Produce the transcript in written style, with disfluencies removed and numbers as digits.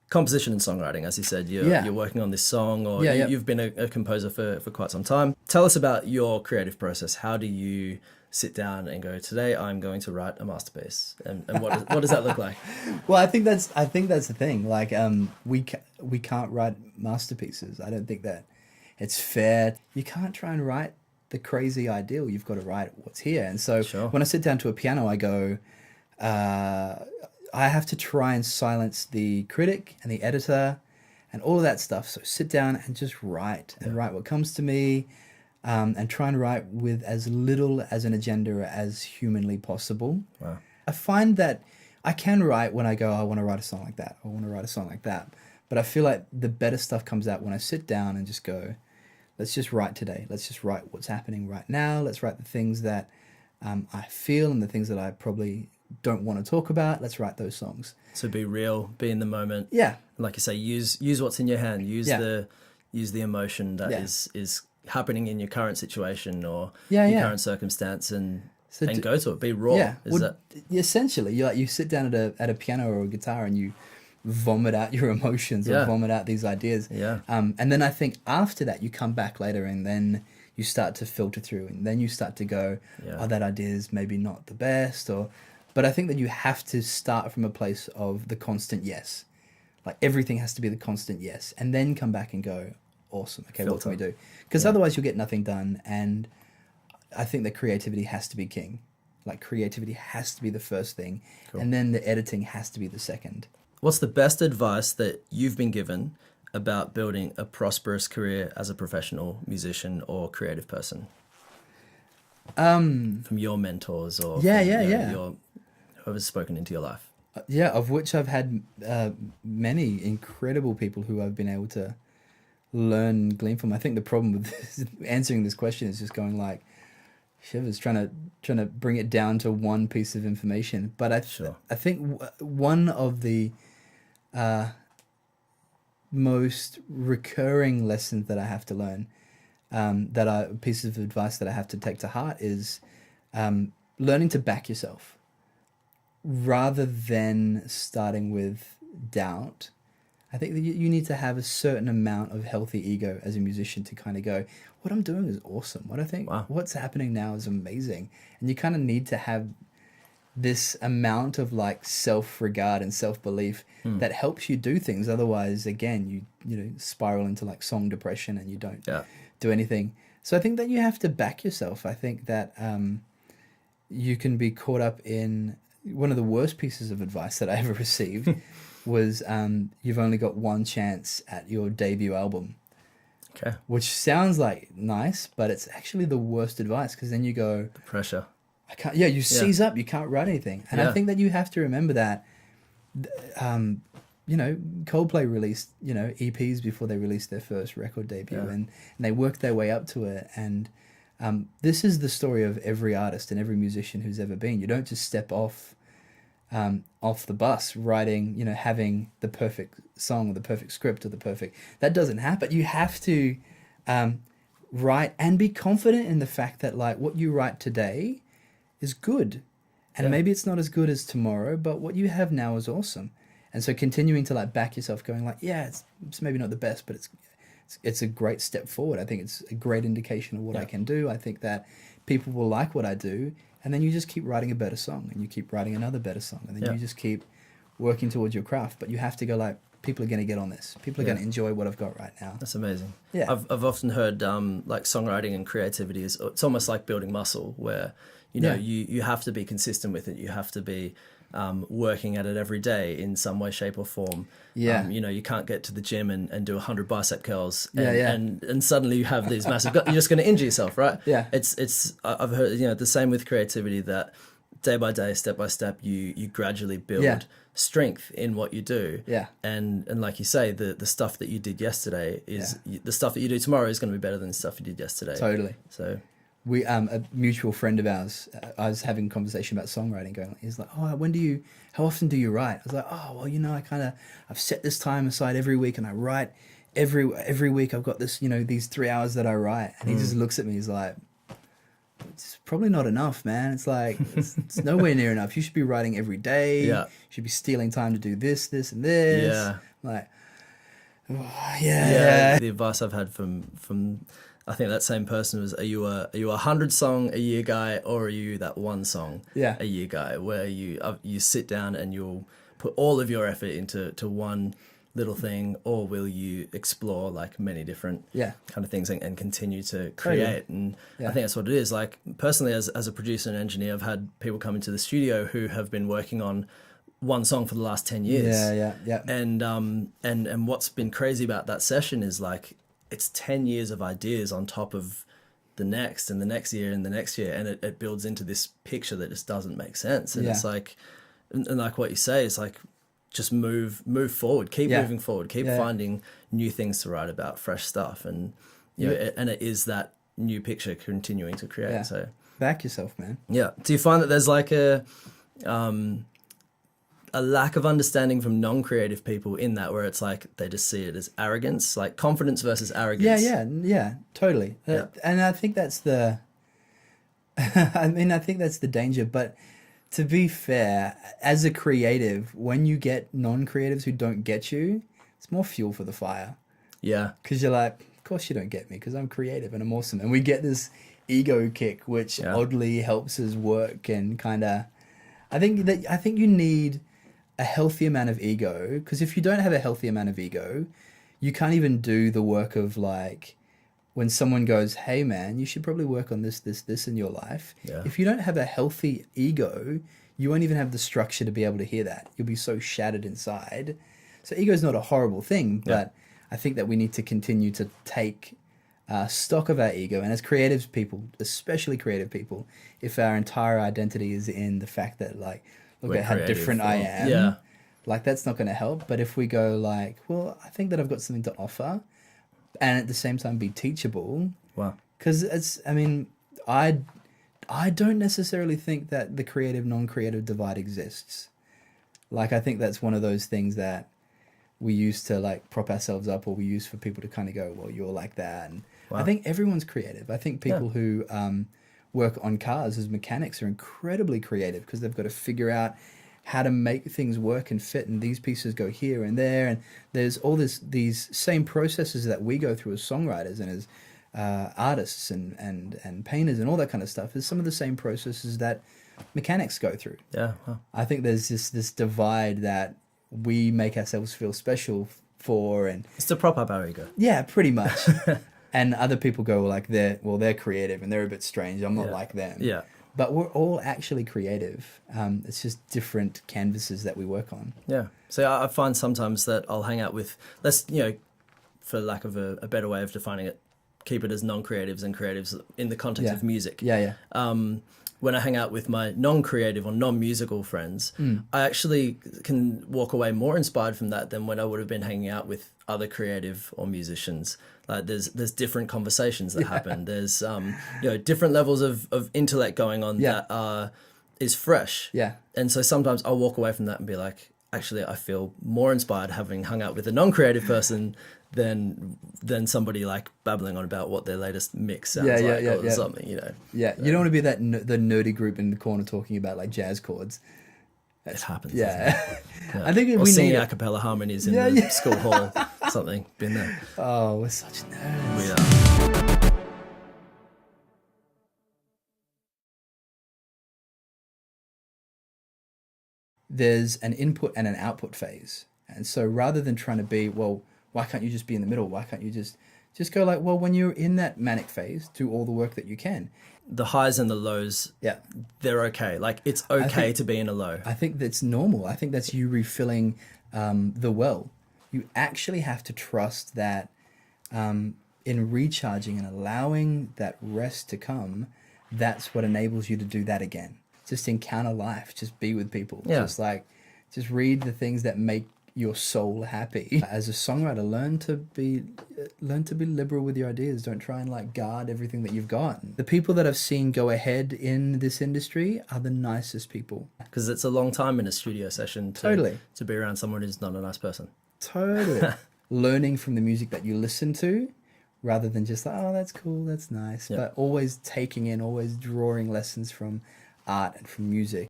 composition and songwriting, as you said, you're working on this song, or you've been a composer for quite some time. Tell us about your creative process. How do you sit down and go, today I'm going to write a masterpiece, and what does that look like? Well, I think that's the thing. Like, we can't write masterpieces. I don't think that it's fair. You can't try and write the crazy ideal. You've got to write what's here. And so when I sit down to a piano, I go, I have to try and silence the critic and the editor and all of that stuff. So sit down and just write and write what comes to me. And try and write with as little as an agenda as humanly possible. Wow. I find that I can write when I go, I want to write a song like that. I want to write a song like that. But I feel like the better stuff comes out when I sit down and just go, let's just write today. Let's just write what's happening right now. Let's write the things that I feel and the things that I probably don't want to talk about. Let's write those songs. So be real, be in the moment. Yeah. Like you say, use what's in your hand. Use the emotion that is happening in your current situation or your current circumstance, and go to it. Be raw. Yeah. Essentially, you sit down at a piano or a guitar and you vomit out your emotions or vomit out these ideas. Yeah. And then I think after that you come back later and then you start to filter through, and then you start to go, oh, that idea is maybe not the best, but I think that you have to start from a place of the constant yes. Like everything has to be the constant yes, and then come back and go, awesome. Okay, what can we do? Because otherwise you'll get nothing done. And I think that creativity has to be king. Like creativity has to be the first thing. Cool. And then the editing has to be the second. What's the best advice that you've been given about building a prosperous career as a professional musician or creative person? From your mentors or whoever's spoken into your life? Of which I've had many incredible people who I've been able to learn and glean from. I think the problem with answering this question is just going like shivers, trying to bring it down to one piece of information. But I think one of the most recurring lessons that I have to learn, pieces of advice that I have to take to heart, is learning to back yourself rather than starting with doubt. I think that you need to have a certain amount of healthy ego as a musician to kind of go, what I'm doing is awesome. What I think, what's happening now is amazing. And you kind of need to have this amount of like self-regard and self-belief that helps you do things. Otherwise, again, you spiral into like song depression and you don't do anything. So I think that you have to back yourself. I think that you can be caught up in one of the worst pieces of advice that I ever received was you've only got one chance at your debut album. Okay. Which sounds like nice, but it's actually the worst advice, because then you go... The pressure. You seize up, you can't write anything. And I think that you have to remember that, Coldplay released, EPs before they released their first record debut, and they worked their way up to it. And this is the story of every artist and every musician who's ever been. You don't just step off the bus writing, having the perfect song or the perfect script or that doesn't happen. You have to write and be confident in the fact that like what you write today is good, and maybe it's not as good as tomorrow, but what you have now is awesome. And so continuing to like back yourself, going like, it's maybe not the best, but it's a great step forward. I think it's a great indication of what I can do. I think that people will like what I do. And then you just keep writing a better song, and you keep writing another better song, and then you just keep working towards your craft. But you have to go like, people are going to get on this. People are going to enjoy what I've got right now. That's amazing. Yeah. I've often heard like songwriting and creativity it's almost like building muscle, where you have to be consistent with it. You have to be working at it every day in some way, shape or form. Yeah. You can't get to the gym and do 100 bicep curls and suddenly you have these massive you're just going to injure yourself, right? Yeah. It's I've heard the same with creativity, that day by day, step by step, you gradually build strength in what you do. Yeah. And like you say, the stuff that you did yesterday is the stuff that you do tomorrow is going to be better than the stuff you did yesterday. Totally. So we a mutual friend of ours, I was having a conversation about songwriting, going, he's like, how often do you write? I was like, I've set this time aside every week, and I write every week. I've got this, these 3 hours that I write. And he just looks at me, he's like, it's probably not enough, man. It's like, it's nowhere near enough. You should be writing every day. Yeah. You should be stealing time to do this, and this. Yeah. Like, yeah. The advice I've had from I think that same person was, are you a 100 song a year guy, or are you that one song a year guy, where you sit down and you'll put all of your effort into one little thing, or will you explore like many different kind of things and continue to create? And I think that's what it is. Like, personally, as a producer and engineer, I've had people come into the studio who have been working on one song for the last 10 years. And what's been crazy about that session is, like, it's 10 years of ideas on top of the next and the next year and the next year, and it builds into this picture that just doesn't make sense. And it's like, and like what you say, it's like, just move forward, keep moving forward, keep finding new things to write about, fresh stuff, and you know, and it is that new picture continuing to create. So back yourself, man. Yeah. Do you find that there's like a lack of understanding from non-creative people in that, where it's like they just see it as arrogance, like confidence versus arrogance? Yeah, totally. And I think that's the I think that's the danger. But to be fair, as a creative, when you get non-creatives who don't get you, it's more fuel for the fire. Yeah. Because you're like, of course you don't get me, because I'm creative and I'm awesome. And we get this ego kick, which oddly helps us work, and kind of, I think you need a healthy amount of ego, because if you don't have a healthy amount of ego, you can't even do the work of, like, when someone goes, hey man, you should probably work on this in your life. Yeah. If you don't have a healthy ego, you won't even have the structure to be able to hear that. You'll be so shattered inside. So ego is not a horrible thing, but I think that we need to continue to take stock of our ego. And as creative people, especially creative people, if our entire identity is in the fact that, like, look at how different I am, like, that's not going to help. But if we go like, well, I think that I've got something to offer, and at the same time be teachable. Wow. Because it's, I mean, I don't necessarily think that the creative, non-creative divide exists. Like, I think that's one of those things that we use to, like, prop ourselves up, or we use for people to kind of go, well, you're like that. And I think everyone's creative. I think people who work on cars as mechanics are incredibly creative, because they've got to figure out how to make things work and fit, and these pieces go here and there, and there's all these same processes that we go through as songwriters and as artists and painters and all that kind of stuff is some of the same processes that mechanics go through. Yeah. Wow. I think there's this divide that we make ourselves feel special for, and it's to prop up our ego. Yeah, pretty much. And other people go like, they're creative and they're a bit strange. I'm not like them. Yeah. But we're all actually creative. It's just different canvases that we work on. Yeah. So I find sometimes that I'll hang out with, let's, for lack of a better way of defining it, keep it as non-creatives and creatives in the context of music. Yeah. When I hang out with my non-creative or non-musical friends, I actually can walk away more inspired from that than when I would have been hanging out with other creative or musicians. Like, there's different conversations that happen. There's different levels of intellect going on that is fresh. Yeah. And so sometimes I'll walk away from that and be like, actually, I feel more inspired having hung out with a non-creative person than somebody like babbling on about what their latest mix sounds or something, Yeah, you don't want to be the nerdy group in the corner talking about, like, jazz chords. It happens. Yeah. I think or we singing need a cappella harmonies in the school hall, something. Been there. Oh, we're such nerds. We are. There's an input and an output phase. And so rather than trying to be, well, why can't you just be in the middle? Why can't you just go like, well, when you're in that manic phase, do all the work that you can. The highs and the lows, they're okay. Like, it's okay to be in a low. I think that's normal. I think that's you refilling the well. You actually have to trust that in recharging and allowing that rest to come, that's what enables you to do that again. Just encounter life. Just be with people. Yeah. Just read the things that make your soul happy. As a songwriter, learn to be liberal with your ideas. Don't try and, like, guard everything that you've got. The people that I've seen go ahead in this industry are the nicest people. Because it's a long time in a studio session to be around someone who's not a nice person. Totally. Learning from the music that you listen to, rather than just like, oh, that's cool, that's nice, but always taking in, always drawing lessons from art and from music.